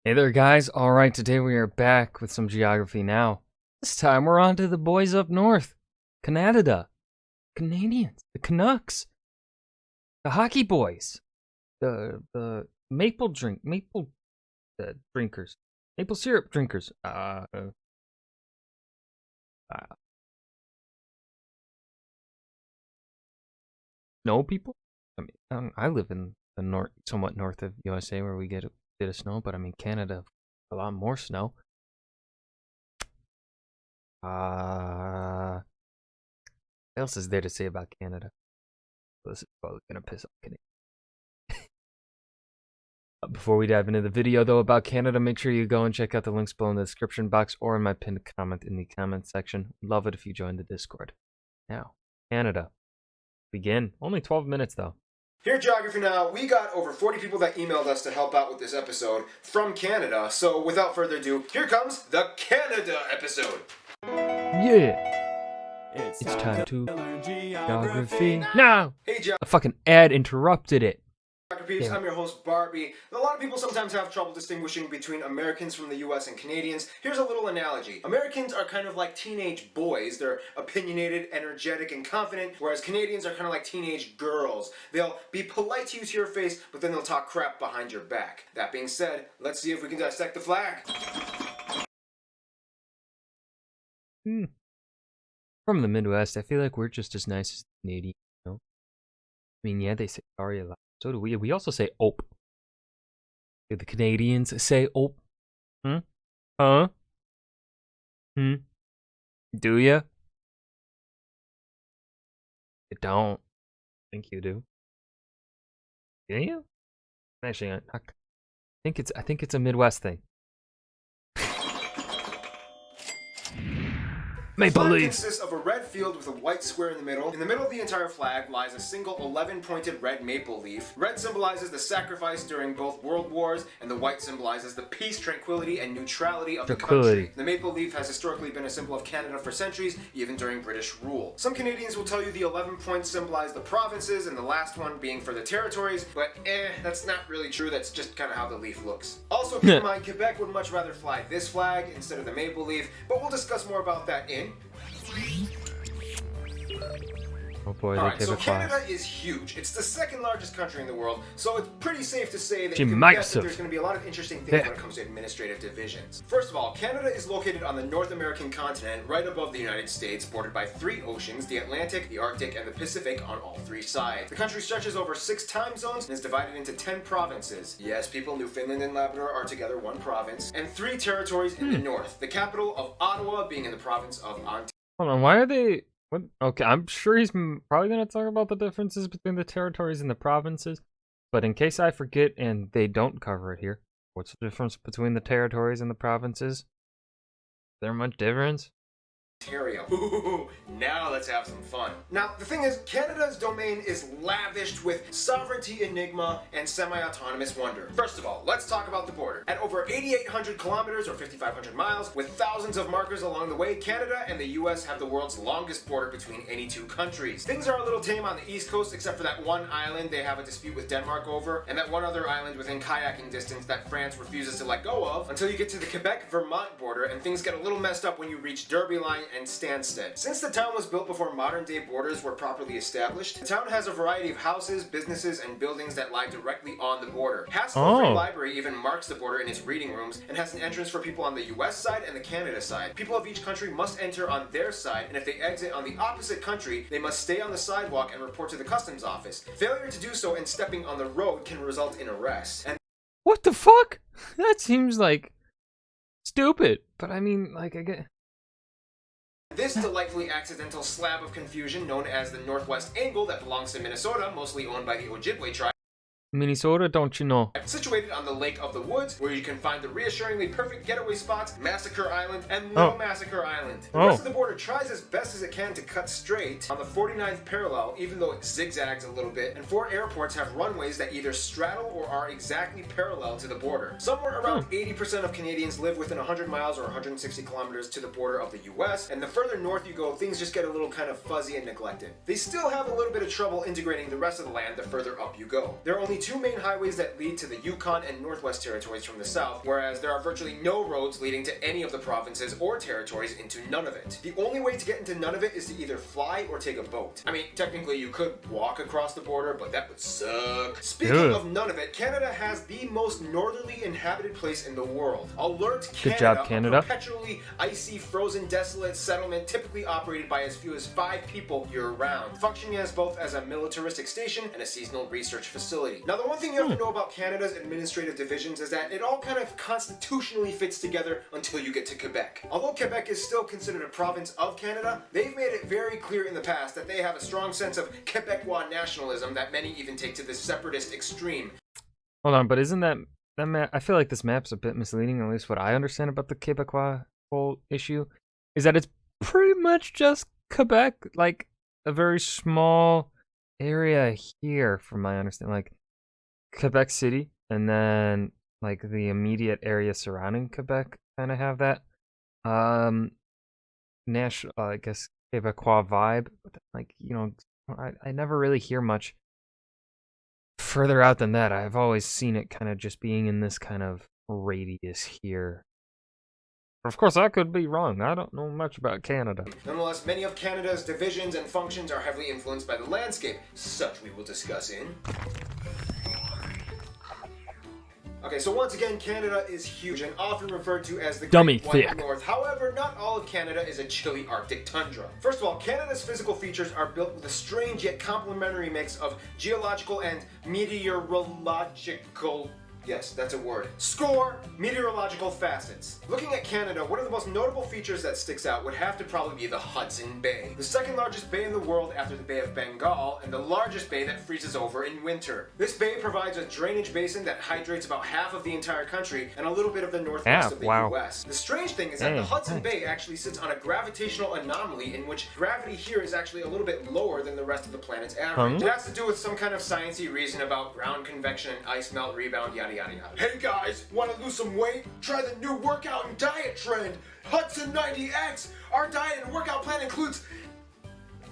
Hey there, guys. All right, today we are back with some geography now. This time we're on to the boys up north. Canada. Canadians. The Canucks. The hockey boys. The maple drinkers. Maple syrup drinkers. Snow people? I mean, I live in the somewhat north of USA where we get a bit of snow, but I mean, Canada, a lot more snow. What else is there to say about Canada? This is probably gonna piss off Canadians. Before we dive into the video, though, about Canada, make sure you go and check out the links below in the description box or in my pinned comment in the comment section. Love it if you join the Discord. Now, Canada. Begin. Only 12 minutes, though. Here at Geography Now, we got over 40 people that emailed us to help out with this episode from Canada. So without further ado, here comes the Canada episode. Yeah! It's time to Geography Now! Hey, A fucking ad interrupted it. Geography, I'm your host, Barbie. A lot of people sometimes have trouble distinguishing between Americans from the US and Canadians. Here's a little analogy. Americans are kind of like teenage boys. They're opinionated, energetic, and confident, whereas Canadians are kind of like teenage girls. They'll be polite to you to your face, but then they'll talk crap behind your back. That being said, let's see if we can dissect the flag. From the Midwest, I feel like we're just as nice as the Canadians, you know? I mean, yeah, they say sorry a lot. So do we. We also say "ope." Do the Canadians say "ope"? Huh? Do ya? You don't. I think you do. Do you? Actually, I think it's a Midwest thing. Maple The flag leaf consists of a red field with a white square in the middle. In the middle of the entire flag lies a single 11-pointed red maple leaf. Red symbolizes the sacrifice during both world wars, and the white symbolizes the peace, tranquility, and neutrality of the country. The maple leaf has historically been a symbol of Canada for centuries, even during British rule. Some Canadians will tell you the 11 points symbolize the provinces, and the last one being for the territories, but that's not really true. That's just kind of how the leaf looks. Also, keep in mind, Quebec would much rather fly this flag instead of the maple leaf, but we'll discuss more about that in... Oh boy, Alright, so Canada is huge. It's the second largest country in the world, so it's pretty safe to say that you can guess that there's going to be a lot of interesting things when it comes to administrative divisions. First of all, Canada is located on the North American continent, right above the United States, bordered by 3 oceans, the Atlantic, the Arctic, and the Pacific on all 3 sides. The country stretches over 6 time zones and is divided into 10 provinces. Yes, people, Newfoundland and Labrador are together 1 province, and 3 territories in the north, the capital of Ottawa being in the province of Ontario. Hold on, why are they... What? Okay, I'm sure he's probably going to talk about the differences between the territories and the provinces, but in case I forget and they don't cover it here, what's the difference between the territories and the provinces? Is there much difference? Ontario. Ooh, now let's have some fun. Now, the thing is, Canada's domain is lavished with sovereignty enigma and semi-autonomous wonder. First of all, let's talk about the border. At over 8,800 kilometers or 5,500 miles, with thousands of markers along the way, Canada and the US have the world's longest border between any 2 countries. Things are a little tame on the east coast, except for that one island they have a dispute with Denmark over, and that one other island within kayaking distance that France refuses to let go of, until you get to the Quebec-Vermont border, and things get a little messed up when you reach Derby Line and Stansted. Since the town was built before modern-day borders were properly established, the town has a variety of houses, businesses, and buildings that lie directly on the border. Haskell Free Library even marks the border in its reading rooms and has an entrance for people on the US side and the Canada side. People of each country must enter on their side, and if they exit on the opposite country, they must stay on the sidewalk and report to the customs office. Failure to do so and stepping on the road can result in arrest. And what the fuck? That seems like stupid, but I mean, like, I get... This delightfully accidental slab of confusion, known as the Northwest Angle, that belongs to Minnesota, mostly owned by the Ojibwe tribe, Minnesota, don't you know? situated on the Lake of the Woods, where you can find the reassuringly perfect getaway spots, Massacre Island, and Little Massacre Island. The rest of the border tries as best as it can to cut straight on the 49th parallel, even though it zigzags a little bit, and 4 airports have runways that either straddle or are exactly parallel to the border. Somewhere around 80% of Canadians live within 100 miles or 160 kilometers to the border of the US, and the further north you go, things just get a little kind of fuzzy and neglected. They still have a little bit of trouble integrating the rest of the land the further up you go. There are only 2 main highways that lead to the Yukon and Northwest Territories from the south, whereas there are virtually no roads leading to any of the provinces or territories into none of it. The only way to get into none of it is to either fly or take a boat. I mean, technically you could walk across the border, but that would suck. Speaking of none of it, Canada has the most northerly inhabited place in the world. Alert Canada, good job, Canada. A perpetually icy, frozen, desolate settlement typically operated by as few as 5 people year-round, functioning as both as a militaristic station and a seasonal research facility. Now, the one thing you have to know about Canada's administrative divisions is that it all kind of constitutionally fits together until you get to Quebec. Although Quebec is still considered a province of Canada, they've made it very clear in the past that they have a strong sense of Quebecois nationalism that many even take to the separatist extreme. Hold on, but isn't that map? I feel like this map's a bit misleading. At least what I understand about the Quebecois whole issue is that it's pretty much just Quebec, like a very small area here, from my understanding, like Quebec City, and then like the immediate area surrounding Quebec kind of have that national, I guess, Quebecois vibe. But like, you know, I never really hear much further out than that. I've always seen it kind of just being in this kind of radius here. Of course, I could be wrong. I don't know much about Canada. Nonetheless, many of Canada's divisions and functions are heavily influenced by the landscape. Such we will discuss in... Okay, so once again, Canada is huge and often referred to as the Great White North. However, not all of Canada is a chilly Arctic tundra. First of all, Canada's physical features are built with a strange yet complementary mix of geological and meteorological... Yes, that's a word. Meteorological facets. Looking at Canada, one of the most notable features that sticks out would have to probably be the Hudson Bay. The second largest bay in the world after the Bay of Bengal, and the largest bay that freezes over in winter. This bay provides a drainage basin that hydrates about half of the entire country and a little bit of the northwest of the US. The strange thing is that the Hudson Bay actually sits on a gravitational anomaly in which gravity here is actually a little bit lower than the rest of the planet's average. It has to do with some kind of sciencey reason about ground convection and ice melt rebound, yada yada yada. Hey guys, want to lose some weight? Try the new workout and diet trend, Hudson 90X. Our diet and workout plan includes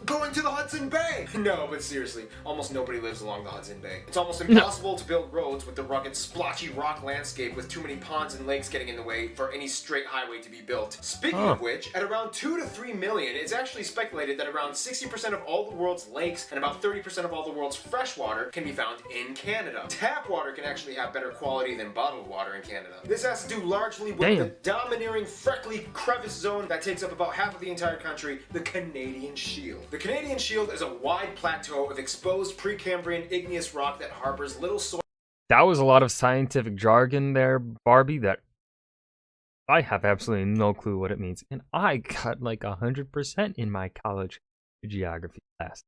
going to the Hudson Bay! No, but seriously, almost nobody lives along the Hudson Bay. It's almost impossible to build roads with the rugged, splotchy rock landscape with too many ponds and lakes getting in the way for any straight highway to be built. Speaking of which, at around 2 to 3 million, it's actually speculated that around 60% of all the world's lakes and about 30% of all the world's fresh water can be found in Canada. Tap water can actually have better quality than bottled water in Canada. This has to do largely with the domineering, freckly crevice zone that takes up about half of the entire country, the Canadian Shield. The Canadian Shield is a wide plateau of exposed Precambrian igneous rock that harbors little soil. That was a lot of scientific jargon there, Barbie, that I have absolutely no clue what it means. And I got like 100% in my college geography class.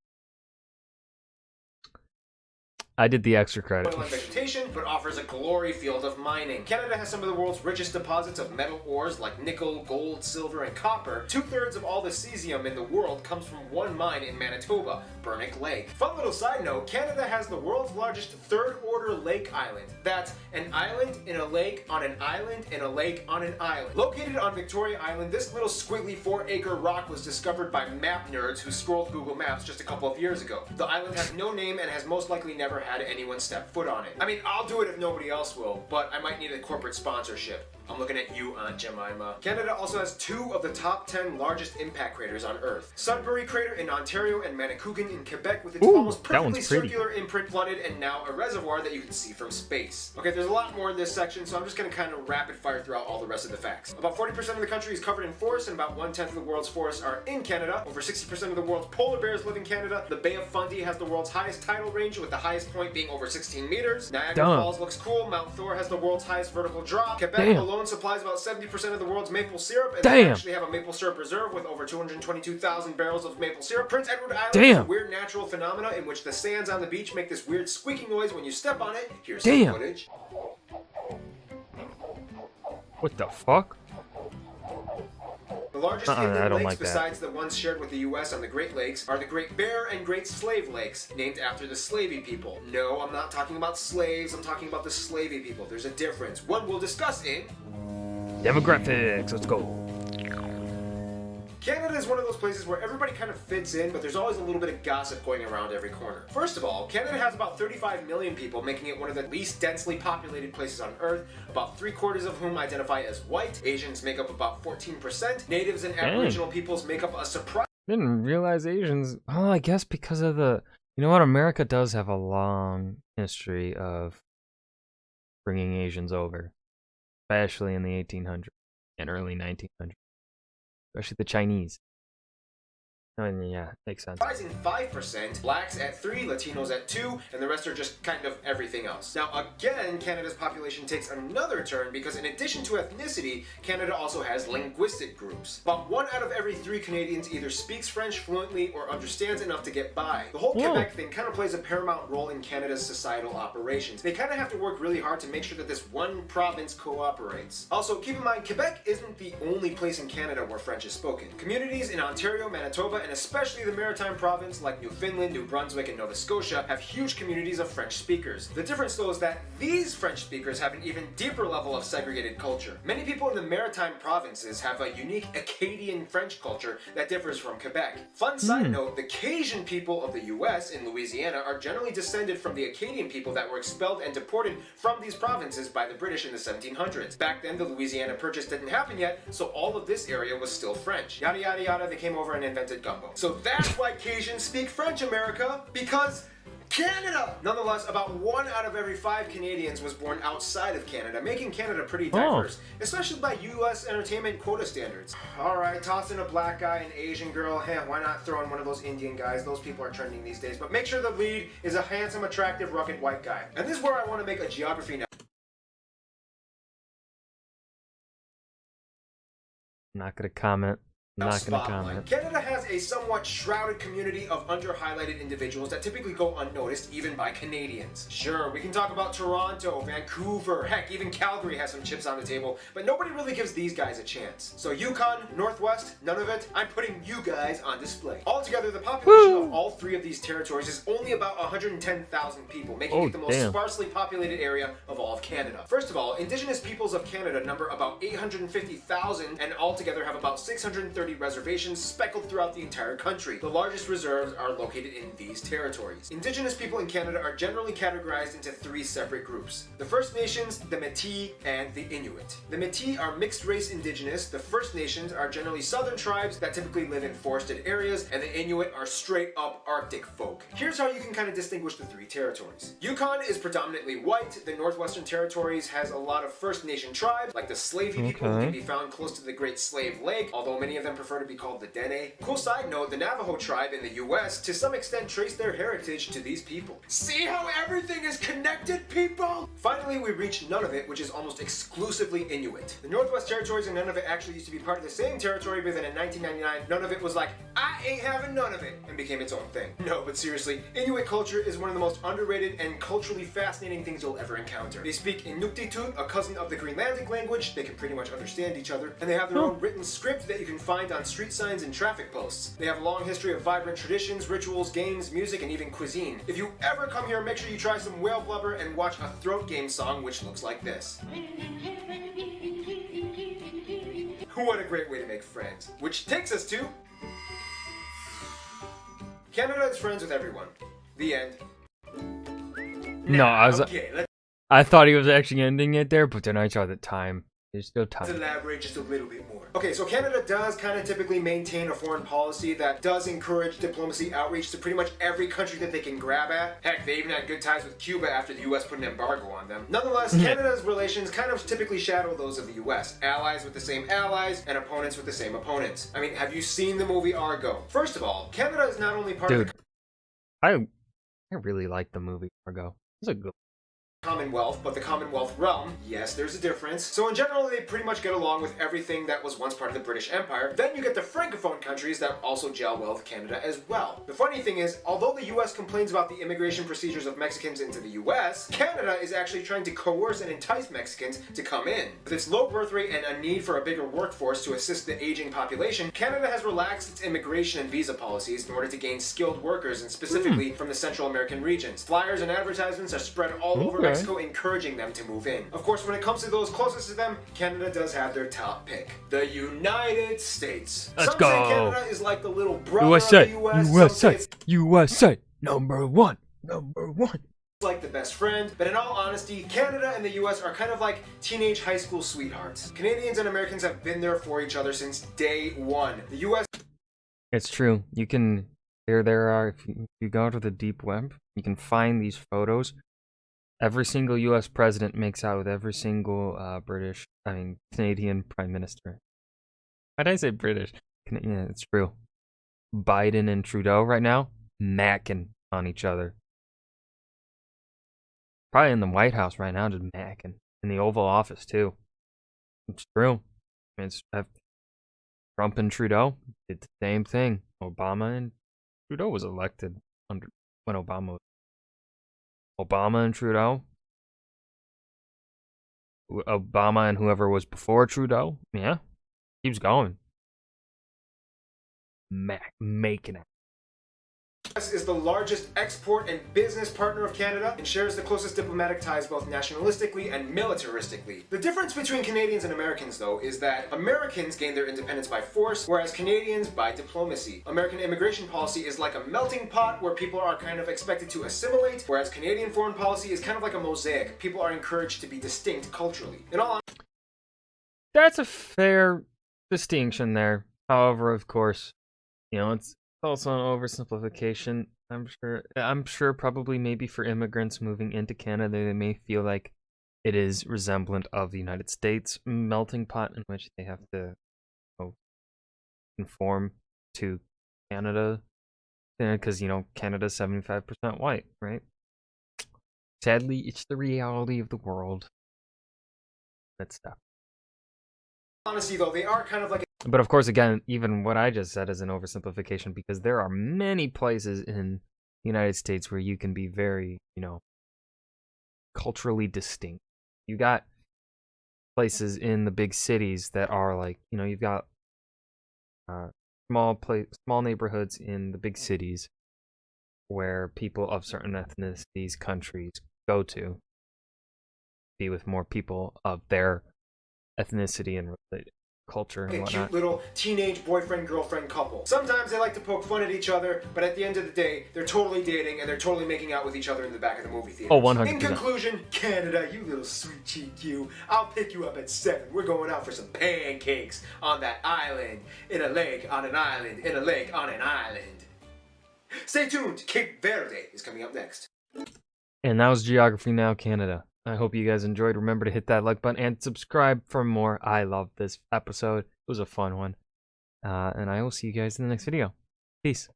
I did the extra credit. And vegetation, but offers a glory field of mining. Canada has some of the world's richest deposits of metal ores like nickel, gold, silver, and copper. 2/3 of all the cesium in the world comes from one mine in Manitoba, Burnick Lake. Fun little side note, Canada has the world's largest third-order lake island. That's an island in a lake on an island in a lake on an island. Located on Victoria Island, this little squiggly 4-acre rock was discovered by map nerds who scrolled Google Maps just a couple of years ago. The island has no name and has most likely never had anyone step foot on it. I mean, I'll do it if nobody else will, but I might need a corporate sponsorship. I'm looking at you, Aunt Jemima. Canada also has 2 of the top 10 largest impact craters on Earth. Sudbury Crater in Ontario and Manicouagan in Quebec with its almost perfectly circular imprint flooded and now a reservoir that you can see from space. Okay, there's a lot more in this section, so I'm just going to kind of rapid fire throughout all the rest of the facts. About 40% of the country is covered in forests and about 1/10 of the world's forests are in Canada. Over 60% of the world's polar bears live in Canada. The Bay of Fundy has the world's highest tidal range with the highest point being over 16 meters. Niagara Falls looks cool. Mount Thor has the world's highest vertical drop. Quebec alone supplies about 70% of the world's maple syrup, and they actually have a maple syrup reserve with over 222,000 barrels of maple syrup. Prince Edward Island is a weird natural phenomena in which the sands on the beach make this weird squeaking noise when you step on it. Here's some footage. What the fuck? The largest inland lakes besides the ones shared with the US on the Great Lakes are the Great Bear and Great Slave Lakes, named after the slavey people. No, I'm not talking about slaves, I'm talking about the slavey people. There's a difference. One we'll discuss in... Demographics, let's go. Canada is one of those places where everybody kind of fits in, but there's always a little bit of gossip going around every corner. First of all, Canada has about 35 million people, making it one of the least densely populated places on Earth, about 3/4 of whom identify as white. Asians make up about 14%. Natives and Aboriginal peoples make up a surprise. Didn't realize Asians. Oh, I guess because of the. You know what? America does have a long history of bringing Asians over, especially in the 1800s and early 1900s, especially the Chinese. I mean, yeah, makes sense. Rising 5%, blacks at 3%, Latinos at 2%, and the rest are just kind of everything else. Now again, Canada's population takes another turn because in addition to ethnicity, Canada also has linguistic groups. About 1 out of every 3 Canadians either speaks French fluently or understands enough to get by. The whole Quebec thing kind of plays a paramount role in Canada's societal operations. They kind of have to work really hard to make sure that this one province cooperates. Also, keep in mind, Quebec isn't the only place in Canada where French is spoken. Communities in Ontario, Manitoba, and especially the Maritime Province like Newfoundland, New Brunswick, and Nova Scotia have huge communities of French speakers. The difference though is that these French speakers have an even deeper level of segregated culture. Many people in the Maritime Provinces have a unique Acadian French culture that differs from Quebec. Fun side note, the Cajun people of the US in Louisiana are generally descended from the Acadian people that were expelled and deported from these provinces by the British in the 1700s. Back then, the Louisiana Purchase didn't happen yet, so all of this area was still French. Yada yada yada, they came over and invented gumbo. So that's why Cajuns speak French, America, because Canada! Nonetheless, about 1 out of every 5 Canadians was born outside of Canada, making Canada pretty diverse, especially by US entertainment quota standards. Alright, toss in a black guy and Asian girl, why not throw in one of those Indian guys? Those people are trending these days, but make sure the lead is a handsome, attractive, rugged white guy. And this is where I want to make a geography now. Not gonna comment. Not gonna comment. Canada has a somewhat shrouded community of under-highlighted individuals that typically go unnoticed even by Canadians. Sure, we can talk about Toronto, Vancouver, heck, even Calgary has some chips on the table, but nobody really gives these guys a chance. So Yukon, Northwest, none of it, I'm putting you guys on display. Altogether, the population of all 3 of these territories is only about 110,000 people, making it the most sparsely populated area of all of Canada. First of all, Indigenous peoples of Canada number about 850,000 and altogether have about 630 reservations speckled throughout the entire country. The largest reserves are located in these territories. Indigenous people in Canada are generally categorized into 3 separate groups: the First Nations, the Métis, and the Inuit. The Métis are mixed-race Indigenous, the First Nations are generally southern tribes that typically live in forested areas, and the Inuit are straight-up Arctic folk. Here's how you can kind of distinguish the 3 territories. Yukon is predominantly white, the Northwestern Territories has a lot of First Nation tribes, like the Slavey people who can be found close to the Great Slave Lake, although many of them prefer to be called the Dene. Cool side note, the Navajo tribe in the US to some extent trace their heritage to these people. See how everything is connected, people? Finally, we reach Nunavut, which is almost exclusively Inuit. The Northwest Territories and Nunavut actually used to be part of the same territory, but then in 1999, Nunavut was like, I ain't having none of it, and became its own thing. No, but seriously, Inuit culture is one of the most underrated and culturally fascinating things you'll ever encounter. They speak Inuktitut, a cousin of the Greenlandic language. They can pretty much understand each other, and they have their own written script that you can find on street signs and traffic posts. They have a long history of vibrant traditions, rituals, games, music, and even cuisine. If you ever come here, make sure you try some whale blubber and watch a throat game song which looks like this. What a great way to make friends. Which takes us to... Canada is friends with everyone. The end. No, Okay, I thought he was actually ending it there, but then I saw the time. There's still time. Let's elaborate just a little bit more. Okay, so Canada does kind of typically maintain a foreign policy that does encourage diplomacy outreach to pretty much every country that they can grab at. Heck, they even had good ties with Cuba after the US put an embargo on them. Nonetheless, Canada's relations kind of typically shadow those of the US. Allies with the same allies, and opponents with the same opponents. I mean, have you seen the movie Argo? First of all, Canada is not only part of the... I really like the movie Argo. It's a good Commonwealth, but the Commonwealth realm, yes, there's a difference. So in general, they pretty much get along with everything that was once part of the British Empire. Then you get the Francophone countries that also gel well with Canada as well. The funny thing is, although the US complains about the immigration procedures of Mexicans into the US, Canada is actually trying to coerce and entice Mexicans to come in. With its low birth rate and a need for a bigger workforce to assist the aging population, Canada has relaxed its immigration and visa policies in order to gain skilled workers, and specifically from the Central American regions. Flyers and advertisements are spread all over Mexico encouraging them to move in. Of course, when it comes to those closest to them, Canada does have their top pick. The United States. Let's Some go. say Canada is like the little brother USA, of the US. Some say USA, it's USA, number one, number one. like the best friend, but in all honesty, Canada and the US are kind of like teenage high school sweethearts. Canadians and Americans have been there for each other since day one. The US... It's true. You can, there are, if you go to the deep web, you can find these photos. Every single US president makes out with every single Canadian prime minister. Why did I say British? Yeah, it's true. Biden and Trudeau right now, macking on each other. Probably in the White House right now, just macking. In the Oval Office, too. It's true. Trump and Trudeau did the same thing. Obama and Trudeau was elected when Obama and Trudeau. Obama and whoever was before Trudeau. Yeah. Keeps going. Making it. US is the largest export and business partner of Canada and shares the closest diplomatic ties both nationalistically and militaristically. The difference between Canadians and Americans, though, is that Americans gained their independence by force, whereas Canadians by diplomacy. American immigration policy is like a melting pot where people are kind of expected to assimilate, whereas Canadian foreign policy is kind of like a mosaic. People are encouraged to be distinct culturally. In all honesty, that's a fair distinction there. However, of course, it's also an oversimplification. I'm sure probably maybe for immigrants moving into Canada, they may feel like it is resemblant of the United States melting pot in which they have to conform to Canada. Because, Canada's 75% white, right? Sadly, it's the reality of the world. That's stuff. Honestly, though, they are kind of like... But of course, again, even what I just said is an oversimplification because there are many places in the United States where you can be very, culturally distinct. You got places in the big cities that are like, you've got small neighborhoods in the big cities where people of certain ethnicities, countries go to be with more people of their ethnicity and culture and a whatnot. cute little teenage boyfriend-girlfriend couple. Sometimes they like to poke fun at each other, but at the end of the day, they're totally dating and they're totally making out with each other in the back of the movie theater. Oh, 100%. In conclusion, Canada, you little sweet cheek you. I'll pick you up at 7. We're going out for some pancakes on that island, in a lake on an island, in a lake on an island. Stay tuned. Cape Verde is coming up next. And that was Geography Now Canada. I hope you guys enjoyed. Remember to hit that like button and subscribe for more. I love this episode. It was a fun one. And I will see you guys in the next video. Peace.